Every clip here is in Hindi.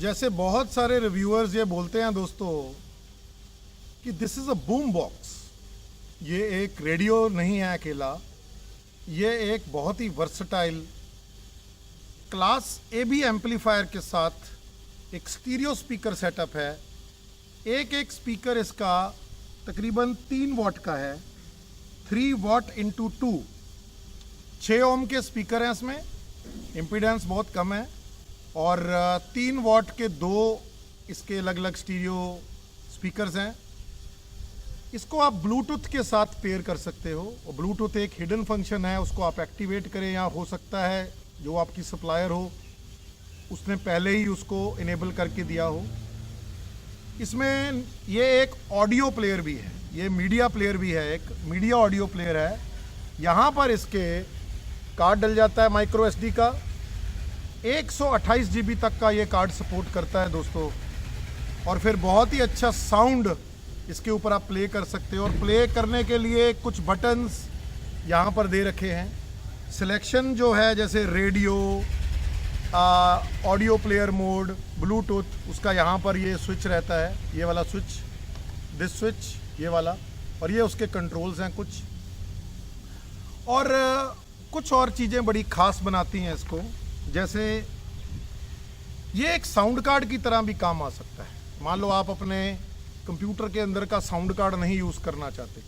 जैसे बहुत सारे रिव्यूअर्स ये बोलते हैं दोस्तों कि this is a boom box, ये एक रेडियो नहीं है अकेला, ये एक बहुत ही वर्सटाइल क्लास AB एम्पलीफायर के साथ एक स्टीरियो स्पीकर सेटअप है। एक स्पीकर इसका तकरीबन 3 वॉट का है, 3 वॉट इंटू 2, 6 ओम के स्पीकर हैं इसमें, इम्पीडेंस बहुत कम है, और 3 वॉट के 2 इसके अलग अलग स्टीरियो स्पीकर्स हैं। इसको आप ब्लूटूथ के साथ पेयर कर सकते हो, और ब्लूटूथ एक हिडन फंक्शन है, उसको आप एक्टिवेट करें, या हो सकता है जो आपकी सप्लायर हो उसने पहले ही उसको इनेबल करके दिया हो। इसमें ये एक ऑडियो प्लेयर भी है, ये मीडिया प्लेयर भी है, एक मीडिया ऑडियो प्लेयर है। यहाँ पर इसके कार्ड डल जाता है माइक्रो SD का, 128 GB तक का ये कार्ड सपोर्ट करता है दोस्तों, और फिर बहुत ही अच्छा साउंड इसके ऊपर आप प्ले कर सकते हो। और प्ले करने के लिए कुछ बटन्स यहाँ पर दे रखे हैं। सिलेक्शन जो है जैसे radio, audio player mode, Bluetooth, उसका यहाँ पर ये स्विच रहता है, ये वाला स्विच, दिस स्विच, ये वाला, और ये उसके कंट्रोल्स हैं कुछ। और कुछ और चीज़ें बड़ी ख़ास बनाती हैं इसको, जैसे ये एक साउंड कार्ड की तरह भी काम आ सकता है। मान लो आप अपने कंप्यूटर के अंदर का साउंड कार्ड नहीं यूज़ करना चाहते,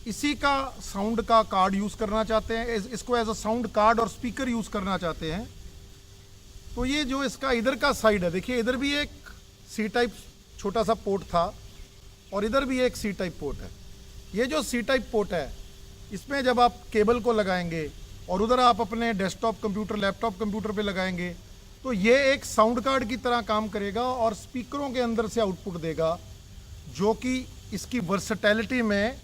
इसी का साउंड का कार्ड यूज़ करना चाहते हैं, इसको एज अ साउंड कार्ड और स्पीकर यूज़ करना चाहते हैं, तो ये जो इसका इधर का साइड है, देखिए इधर भी एक C टाइप छोटा सा पोर्ट था, और इधर भी एक C टाइप पोर्ट है। ये जो C टाइप पोर्ट है, इसमें जब आप केबल को लगाएंगे और उधर आप अपने डेस्कटॉप कंप्यूटर, लैपटॉप कंप्यूटर पे लगाएंगे, तो ये एक साउंड कार्ड की तरह काम करेगा और स्पीकरों के अंदर से आउटपुट देगा, जो कि इसकी वर्सेटैलिटी में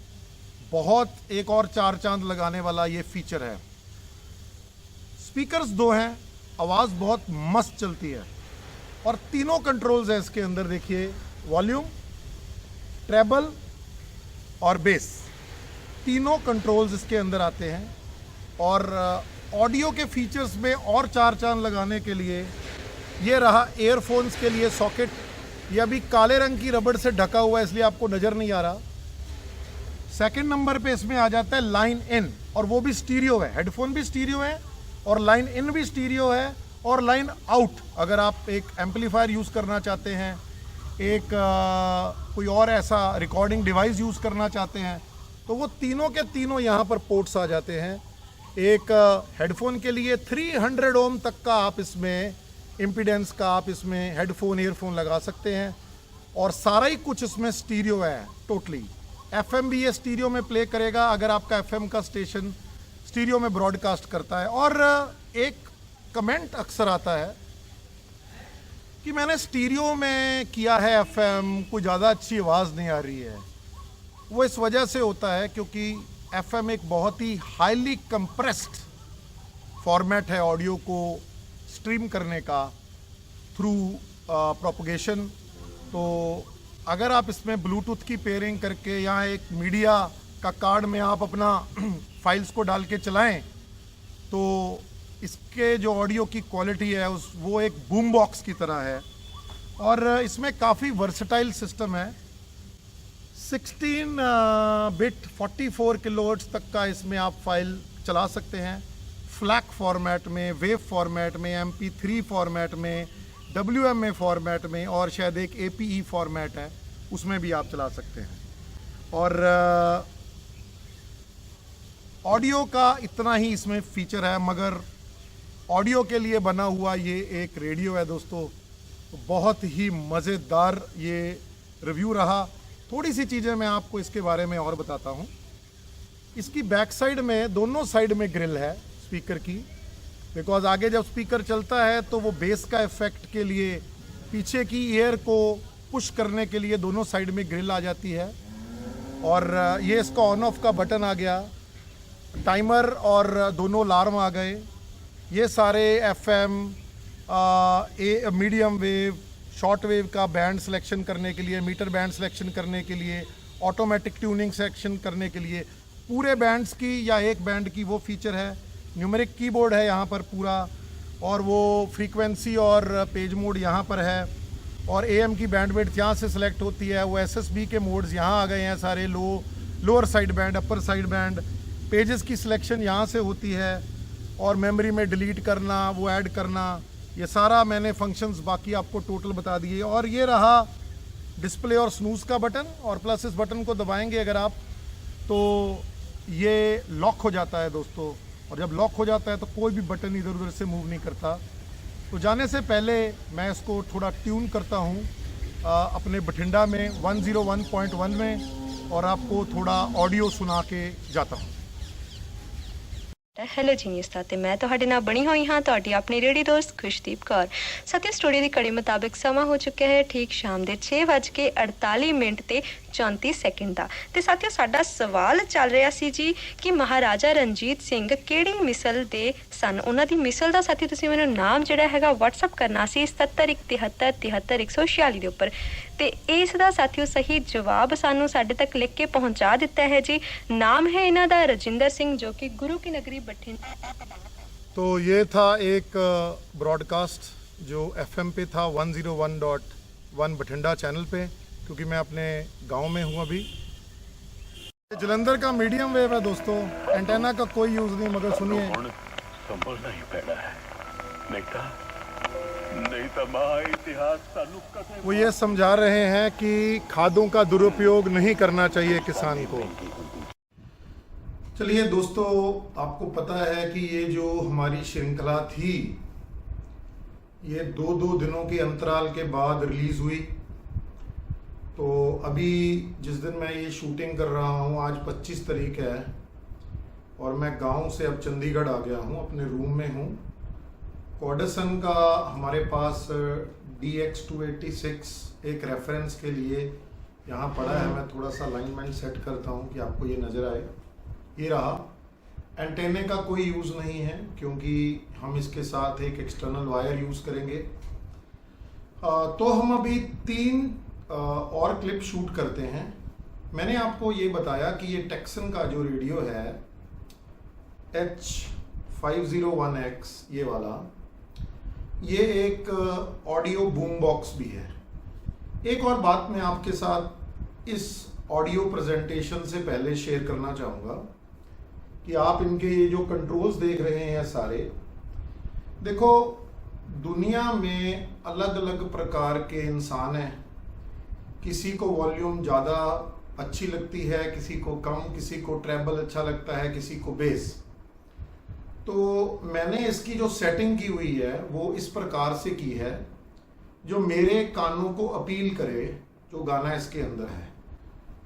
बहुत एक और 4 चांद लगाने वाला ये फीचर है। स्पीकर्स 2 हैं, आवाज़ बहुत मस्त चलती है, और तीनों कंट्रोल्स हैं इसके अंदर। देखिए वॉल्यूम, ट्रेबल और बेस, तीनों कंट्रोल्स इसके अंदर आते हैं। और ऑडियो के फीचर्स में और 4 चांद लगाने के लिए ये रहा एयरफोन्स के लिए सॉकेट, ये अभी काले रंग की रबड़ से ढका हुआ है इसलिए आपको नज़र नहीं आ रहा। सेकंड नंबर पे इसमें आ जाता है लाइन इन, और वो भी स्टीरियो है, हेडफोन भी स्टीरियो है और लाइन इन भी स्टीरियो है, और लाइन आउट अगर आप एक एम्पलीफायर यूज़ करना चाहते हैं, एक कोई और ऐसा रिकॉर्डिंग डिवाइस यूज़ करना चाहते हैं, तो वो तीनों के तीनों यहाँ पर पोर्ट्स आ जाते हैं। एक हेडफोन के लिए 300 ओम तक का आप इसमें इम्पीडेंस का आप इसमें हेडफोन ईयरफोन लगा सकते हैं, और सारा ही कुछ इसमें स्टीरियो है टोटली। FM भी ये स्टीरियो में प्ले करेगा अगर आपका FM का स्टेशन स्टीरियो में ब्रॉडकास्ट करता है। और एक कमेंट अक्सर आता है कि मैंने स्टीरियो में किया है FM, कोई ज़्यादा अच्छी आवाज़ नहीं आ रही है। वो इस वजह से होता है क्योंकि FM एक बहुत ही हाईली कंप्रेस्ड फॉर्मेट है ऑडियो को स्ट्रीम करने का थ्रू प्रोपगेशन। तो अगर आप इसमें ब्लूटूथ की पेयरिंग करके या एक मीडिया का कार्ड में आप अपना फाइल्स को डाल के चलाएं, तो इसके जो ऑडियो की क्वालिटी है वो एक बूम बॉक्स की तरह है। और इसमें काफ़ी वर्सटाइल सिस्टम है, 16 बिट 44 किलोहर्ट्ज़ तक का इसमें आप फाइल चला सकते हैं, फ्लैक फॉर्मेट में, वेव फॉर्मेट में, MP3 फॉर्मेट में, WMA फॉर्मेट में, और शायद एक APE फॉर्मेट है उसमें भी आप चला सकते हैं। और ऑडियो का इतना ही इसमें फीचर है, मगर ऑडियो के लिए बना हुआ ये एक रेडियो है दोस्तों। बहुत ही मज़ेदार ये रिव्यू रहा। थोड़ी सी चीज़ें मैं आपको इसके बारे में और बताता हूँ। इसकी बैक साइड में दोनों साइड में ग्रिल है स्पीकर की, बिकॉज आगे जब स्पीकर चलता है तो वो बेस का इफेक्ट के लिए पीछे की एयर को पुश करने के लिए दोनों साइड में ग्रिल आ जाती है। और ये इसका ऑन ऑफ का बटन आ गया, टाइमर और दोनों अलार्म आ गए। ये सारे FM medium wave, short wave का बैंड सिलेक्शन करने के लिए, मीटर बैंड सिलेक्शन करने के लिए, ऑटोमेटिक ट्यूनिंग सेक्शन करने के लिए, पूरे बैंड्स की या एक बैंड की वो फीचर है। न्यूमेरिक कीबोर्ड है यहाँ पर पूरा, और वो फ्रीक्वेंसी और पेज मोड यहाँ पर है, और AM की बैंडविड्थ यहाँ से सिलेक्ट होती है। वो SSB के मोड्स यहाँ आ गए हैं सारे, lower side band, upper side band, pages की सिलेक्शन यहाँ से होती है, और मेमोरी में डिलीट करना, वो ऐड करना, ये सारा मैंने फंक्शंस बाकी आपको टोटल बता दिए। और ये रहा डिस्प्ले और स्नूज का बटन, और प्लस इस बटन को दबाएंगे अगर आप तो ये लॉक हो जाता है दोस्तों, और जब लॉक हो जाता है तो कोई भी बटन इधर उधर से मूव नहीं करता। तो जाने से पहले मैं इसको थोड़ा ट्यून करता हूँ अपने बठिंडा में 101.1 में, और आपको थोड़ा ऑडियो सुना के जाता हूँ। ਹੈਲੋ ਜੀਨੀਅਸ ਦਾ ਤੇ ਮੈਂ ਤੁਹਾਡੇ ਨਾਲ ਬਣੀ ਹੋਈ ਹਾਂ ਤੁਹਾਡੀ ਆਪਣੀ ਰੇਡੀਓ ਦੋਸਤ ਖੁਸ਼ਦੀਪ ਕੌਰ। ਸਾਥੀਓ ਸਟੂਡੀਓ ਦੀ ਘੜੀ ਮੁਤਾਬਿਕ ਸਮਾਂ ਹੋ ਚੁੱਕਿਆ ਹੈ ਠੀਕ ਸ਼ਾਮ ਦੇ 6:48 ਤੇ 34 ਸੈਕਿੰਡ ਦਾ। ਤੇ ਸਾਥੀਓ ਸਾਡਾ ਸਵਾਲ ਚੱਲ ਰਿਹਾ ਸੀ ਜੀ ਕਿ ਮਹਾਰਾਜਾ ਰਣਜੀਤ ਸਿੰਘ ਕਿਹੜੀ ਮਿਸਲ ਦੇ ਸਨ। ਉਹਨਾਂ ਦੀ ਮਿਸਲ ਦਾ ਸਾਥੀ ਤੁਸੀਂ ਮੈਨੂੰ ਨਾਮ ਜਿਹੜਾ ਹੈਗਾ WhatsApp ਕਰਨਾ ਸੀ 7717773146 ਦੇ ਉੱਪਰ। ਤੇ ਇਸ ਦਾ ਸਾਥੀਓ ਸਹੀ ਜਵਾਬ ਸਾਨੂੰ ਸਾਡੇ ਤੱਕ ਲਿਖ ਕੇ ਪਹੁੰਚਾ ਦਿੱਤਾ ਹੈ ਜੀ। ਨਾਮ है इन्हों का रजिंदर सिंह, जो कि गुरु की नगरी बठिंडा। तो ये था एक ब्रॉडकास्ट जो FM पे था 101.1 बठिंडा चैनल पे, क्योंकि मैं अपने गांव में हूँ अभी। जलंधर का मीडियम वेव है दोस्तों, एंटेना का कोई यूज़ नहीं, मगर सुनिए संभलना ही पैना है, नहीं तो इतिहास वो ये समझा रहे हैं कि खादों का दुरुपयोग नहीं करना चाहिए किसान को। चलिए दोस्तों, आपको पता है कि ये जो हमारी श्रृंखला थी ये दो दिनों के अंतराल के बाद रिलीज़ हुई। तो अभी जिस दिन मैं ये शूटिंग कर रहा हूँ आज 25 तारीख है, और मैं गांव से अब चंडीगढ़ आ गया हूँ, अपने रूम में हूँ। कॉडसन का हमारे पास DX286 एक रेफरेंस के लिए यहाँ पड़ा है। मैं थोड़ा सा अलाइनमेंट सेट करता हूँ कि आपको ये नज़र आए। ये रहा, एंटेने का कोई यूज़ नहीं है क्योंकि हम इसके साथ एक एक्सटर्नल वायर यूज़ करेंगे। तो हम अभी 3 और क्लिप शूट करते हैं। मैंने आपको ये बताया कि ये टेक्सन का जो रेडियो है H501X ये वाला, ये एक ऑडियो बूम बॉक्स भी है। एक और बात मैं आपके साथ इस ऑडियो प्रेजेंटेशन से पहले शेयर करना चाहूँगा कि आप इनके ये जो कंट्रोल्स देख रहे हैं सारे, देखो दुनिया में अलग अलग प्रकार के इंसान हैं। किसी को वॉल्यूम ज़्यादा अच्छी लगती है, किसी को कम, किसी को ट्रेबल अच्छा लगता है, किसी को बेस। तो मैंने इसकी जो सेटिंग की हुई है वो इस प्रकार से की है जो मेरे कानों को अपील करे जो गाना इसके अंदर है।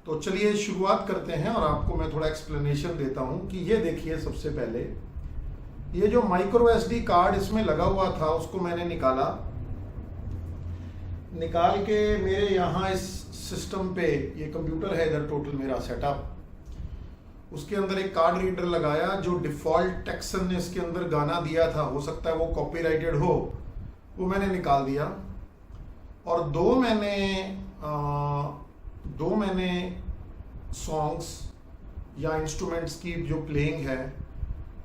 तो चलिए शुरुआत करते हैं और आपको मैं थोड़ा एक्सप्लेनेशन देता हूं कि ये देखिए, सबसे पहले ये जो माइक्रो SD कार्ड इसमें लगा हुआ था उसको मैंने निकाल के मेरे यहाँ इस सिस्टम पे, ये कंप्यूटर है इधर टोटल मेरा सेटअप, उसके अंदर एक कार्ड रीडर लगाया। जो डिफ़ॉल्ट टेक्सन ने इसके अंदर गाना दिया था, हो सकता है वो कॉपीराइटेड हो, वो मैंने निकाल दिया। और दो मैंने सॉन्ग्स या इंस्ट्रूमेंट्स की जो प्लेइंग है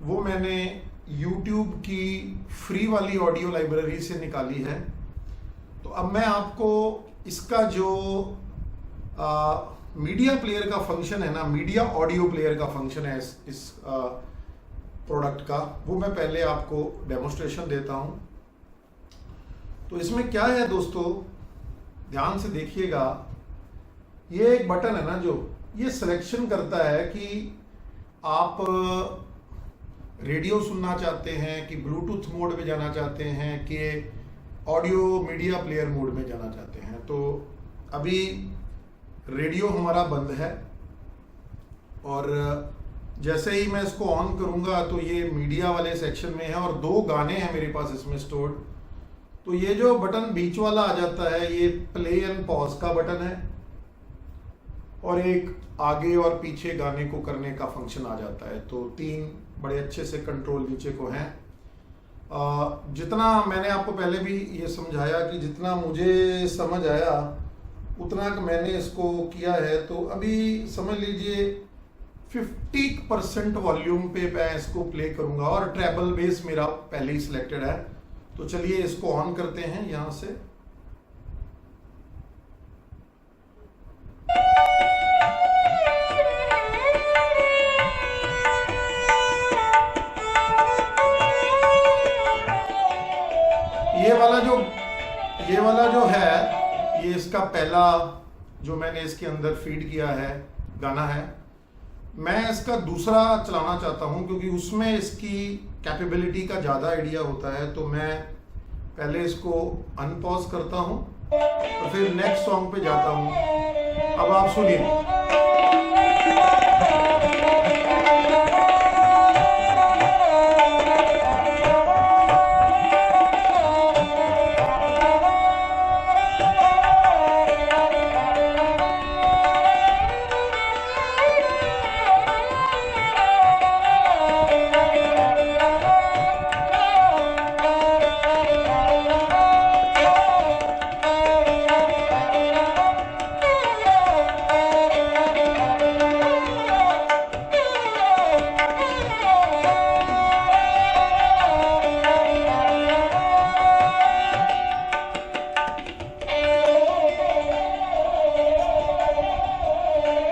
वो मैंने YouTube की फ्री वाली ऑडियो लाइब्रेरी से निकाली है। तो अब मैं आपको इसका जो मीडिया प्लेयर का फंक्शन है ना, मीडिया ऑडियो प्लेयर का फंक्शन है इस प्रोडक्ट का, वो मैं पहले आपको डेमोस्ट्रेशन देता हूं। तो इसमें क्या है दोस्तों, ध्यान से देखिएगा। ये एक बटन है ना जो ये सिलेक्शन करता है कि आप रेडियो सुनना चाहते हैं कि ब्लूटूथ मोड में जाना चाहते हैं कि ऑडियो मीडिया प्लेयर मोड में जाना चाहते हैं। तो अभी रेडियो हमारा बंद है और जैसे ही मैं इसको ऑन करूंगा तो ये मीडिया वाले सेक्शन में है और 2 गाने हैं मेरे पास इसमें स्टोर्ड। तो ये जो बटन बीच वाला आ जाता है ये प्ले एंड पॉज का बटन है और एक आगे और पीछे गाने को करने का फंक्शन आ जाता है। तो 3 बड़े अच्छे से कंट्रोल नीचे को हैं। जितना मैंने आपको पहले भी ये समझाया कि जितना मुझे समझ आया उतना मैंने इसको किया है। तो अभी समझ लीजिए 50% वॉल्यूम पे मैं इसको प्ले करूंगा और ट्रेबल बेस मेरा पहले ही सिलेक्टेड है। तो चलिए इसको ऑन करते हैं यहां से। ये वाला जो है ये इसका पहला जो मैंने इसके अंदर फीड किया है गाना है। मैं इसका दूसरा चलाना चाहता हूं क्योंकि उसमें इसकी कैपेबिलिटी का ज़्यादा आइडिया होता है। तो मैं पहले इसको अनपॉज करता हूं और फिर नेक्स्ट सॉन्ग पे जाता हूं। अब आप सुनिए।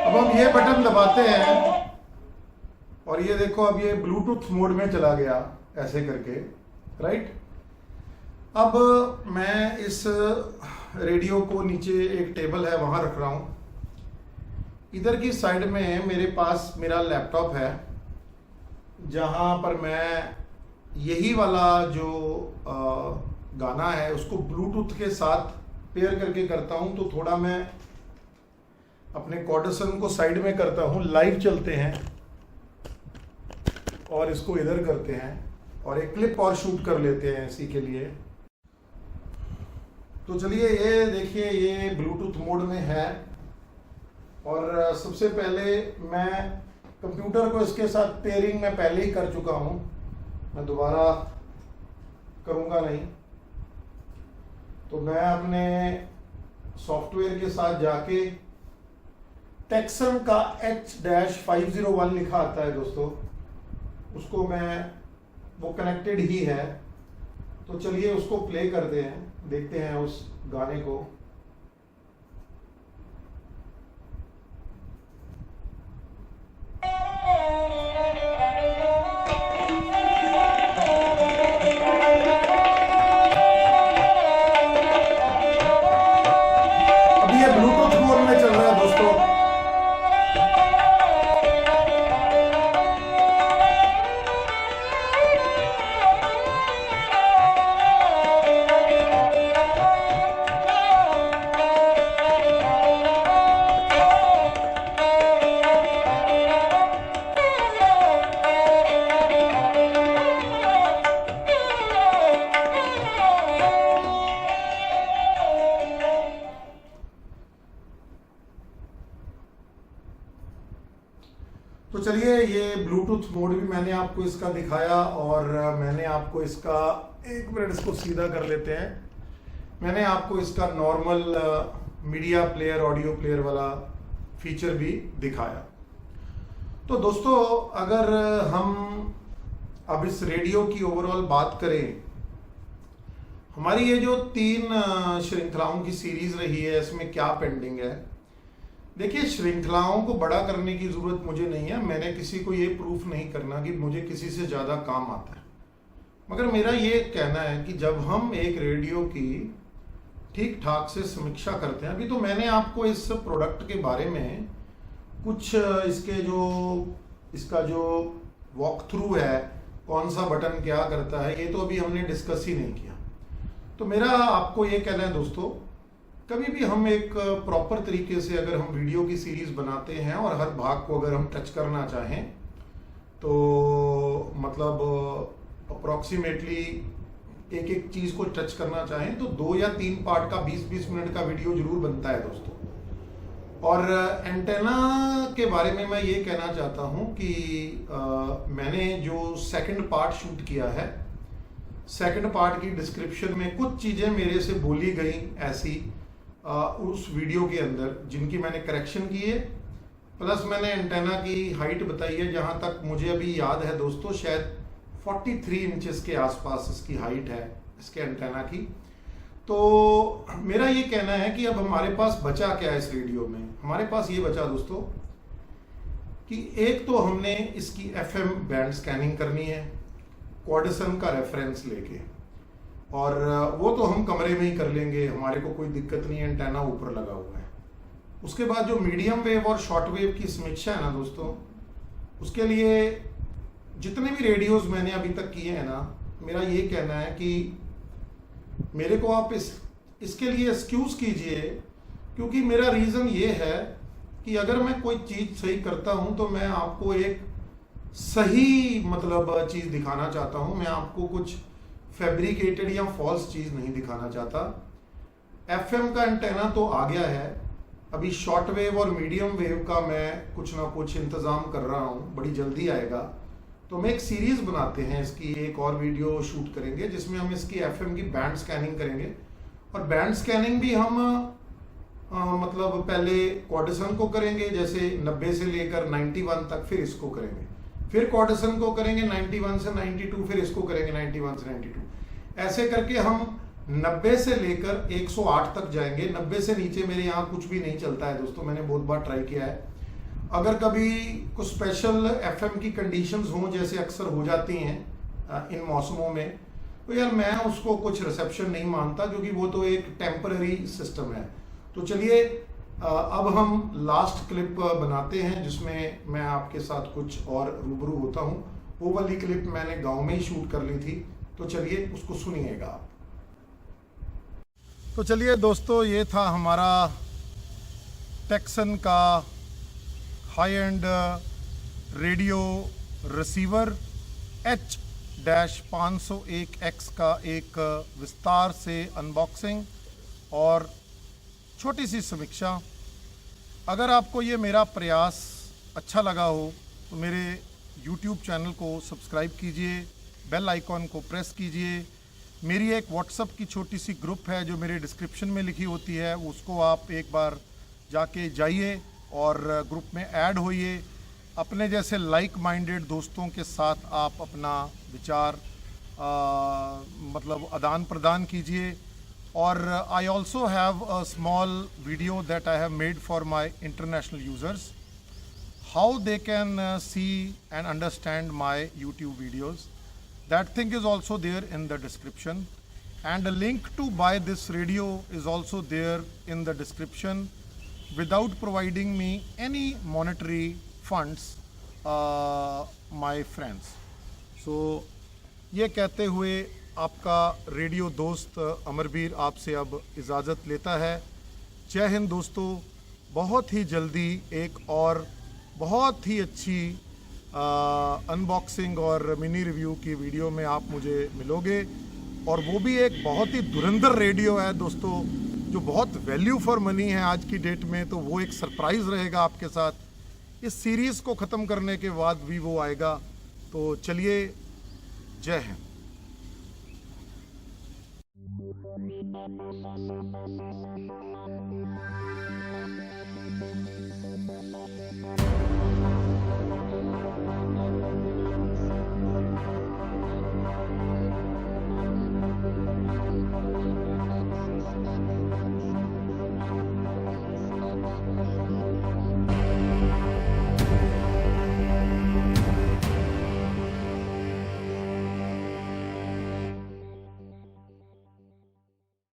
अब हम ये बटन दबाते हैं और ये देखो अब ये ब्लूटूथ मोड में चला गया ऐसे करके, राइट। अब मैं इस रेडियो को नीचे एक टेबल है वहां रख रहा हूं। इधर की साइड में मेरे पास मेरा लैपटॉप है जहां पर मैं यही वाला जो गाना है उसको ब्लूटूथ के साथ पेयर करके करता हूं। तो थोड़ा मैं अपने कॉर्डसन को साइड में करता हूं। लाइव चलते हैं और इसको इधर करते हैं और एक क्लिप और शूट कर लेते हैं इसी के लिए। तो चलिए ये देखिए ये ब्लूटूथ मोड में है और सबसे पहले मैं कंप्यूटर को इसके साथ पेयरिंग मैं पहले ही कर चुका हूं, मैं दोबारा करूंगा नहीं। तो मैं अपने सॉफ्टवेयर के साथ जाके टेक्सन का H-501 लिखा आता है दोस्तों, उसको मैं वो कनेक्टेड ही है। तो चलिए उसको प्ले करते हैं, देखते हैं उस गाने को। अब ये ब्लूटूथ मोड में चल रहा है दोस्तों। तो चलिए ये ब्लूटूथ मोड भी मैंने आपको इसका दिखाया और मैंने आपको इसका 1 मिनट इसको सीधा कर लेते हैं। मैंने आपको इसका normal media player audio player वाला फीचर भी दिखाया। तो दोस्तों अगर हम अब इस रेडियो की ओवरऑल बात करें, हमारी ये जो 3 श्रृंखलाओं की सीरीज रही है इसमें क्या पेंडिंग है। देखिए श्रृंखलाओं को बड़ा करने की जरूरत मुझे नहीं है, मैंने किसी को ये प्रूफ नहीं करना कि मुझे किसी से ज्यादा काम आता है। मगर मेरा ये कहना है कि जब हम एक रेडियो की ठीक ठाक से समीक्षा करते हैं, अभी तो मैंने आपको इस प्रोडक्ट के बारे में कुछ इसका जो वॉक थ्रू है, कौन सा बटन क्या करता है, ये तो अभी हमने डिस्कस ही नहीं किया। तो मेरा आपको ये कहना है दोस्तों, कभी भी हम एक प्रॉपर तरीके से अगर हम वीडियो की सीरीज बनाते हैं और हर भाग को अगर हम टच करना चाहें तो मतलब अप्रॉक्सीमेटली एक एक चीज को टच करना चाहें तो 2 या 3 पार्ट का 20-20 मिनट का वीडियो जरूर बनता है दोस्तों। और एंटेना के बारे में मैं ये कहना चाहता हूं कि मैंने जो सेकंड पार्ट शूट किया है, सेकंड पार्ट की डिस्क्रिप्शन में कुछ चीजें मेरे से बोली गई ऐसी उस वीडियो के अंदर जिनकी मैंने करेक्शन की है, प्लस मैंने एंटेना की हाइट बताई है। जहां तक मुझे अभी याद है दोस्तों, शायद 43 इंचेस के आसपास इसकी हाइट है इसके एंटेना की। तो मेरा ये कहना है कि अब हमारे पास बचा क्या है इस रेडियो में। हमारे पास ये बचा दोस्तों कि एक तो हमने इसकी FM बैंड स्कैनिंग करनी है क्वाडसन का रेफरेंस लेके, और वो तो हम कमरे में ही कर लेंगे, हमारे को कोई दिक्कत नहीं है, एंटेना ऊपर लगा हुआ है। उसके बाद जो मीडियम वेव और शॉर्ट वेव की समीक्षा है ना दोस्तों, उसके लिए जितने भी रेडियोस मैंने अभी तक किए हैं ना, मेरा ये कहना है कि मेरे को आप इसके लिए एक्सक्यूज कीजिए, क्योंकि मेरा रीजन ये है कि अगर मैं कोई चीज सही करता हूं तो मैं आपको एक सही मतलब चीज दिखाना चाहता हूं। मैं आपको कुछ फैब्रिकेटेड या फॉल्स चीज नहीं दिखाना चाहता। FM का एंटेना तो आ गया है, अभी शॉर्ट वेव और मीडियम वेव का मैं कुछ ना कुछ इंतजाम कर रहा हूं, बड़ी जल्दी आएगा। तो हम एक सीरीज बनाते हैं, इसकी एक और वीडियो शूट करेंगे जिसमें हम इसकी FM की बैंड स्कैनिंग करेंगे। और बैंड स्कैनिंग भी हम मतलब पहले क्वाडसन को करेंगे, जैसे 90 से लेकर 91 तक, फिर इसको करेंगे, फिर क्वाडसन को करेंगे 91 से 92, फिर इसको करेंगे 91 से 92। ऐसे करके हम 90 से लेकर 108 तक जाएंगे। 90 से नीचे मेरे यहाँ कुछ भी नहीं चलता है दोस्तों, मैंने बहुत बार ट्राई किया है। अगर कभी कुछ स्पेशल FM की कंडीशंस हों, जैसे अक्सर हो जाती हैं इन मौसमों में, तो यार मैं उसको कुछ रिसेप्शन नहीं मानता, क्योंकि वो तो एक टेम्पररी सिस्टम है। तो चलिए अब हम लास्ट क्लिप बनाते हैं जिसमें मैं आपके साथ कुछ और रूबरू होता हूं। वो वाली क्लिप मैंने गांव में ही शूट कर ली थी, तो चलिए उसको सुनिएगा। तो चलिए दोस्तों, ये था हमारा टेक्सन का high and radio receiver H-501X का एक विस्तार से अनबॉक्सिंग और छोटी सी समीक्षा। अगर आपको ये मेरा प्रयास अच्छा लगा हो तो मेरे YouTube चैनल को सब्सक्राइब कीजिए, बेल आइकॉन को प्रेस कीजिए। मेरी एक व्हाट्सएप की छोटी सी ग्रुप है जो मेरे डिस्क्रिप्शन में लिखी होती है, उसको आप एक बार जाके जाइए और ग्रुप में ऐड होइए। अपने जैसे लाइक माइंडेड दोस्तों के साथ आप अपना विचार मतलब आदान प्रदान कीजिए। और I also have a small video that I have made for my international users, how they can see and understand my YouTube videos. That thing is also there in the description, and a link to buy this radio is also there in the description without providing me any monetary funds, my friends. So ये कहते हुए आपका रेडियो दोस्त अमरवीर आपसे अब इजाज़त लेता है। जय हिंद दोस्तों। बहुत ही जल्दी एक और बहुत ही अच्छी अनबॉक्सिंग और मिनी रिव्यू की वीडियो में आप मुझे मिलोगे, और वो भी एक बहुत ही धुरंधर रेडियो है दोस्तों, जो बहुत वैल्यू फॉर मनी है आज की डेट में। तो वो एक सरप्राइज़ रहेगा आपके साथ। इस सीरीज़ को ख़त्म करने के बाद भी वो आएगा। तो चलिए, जय हिंद। Thank you.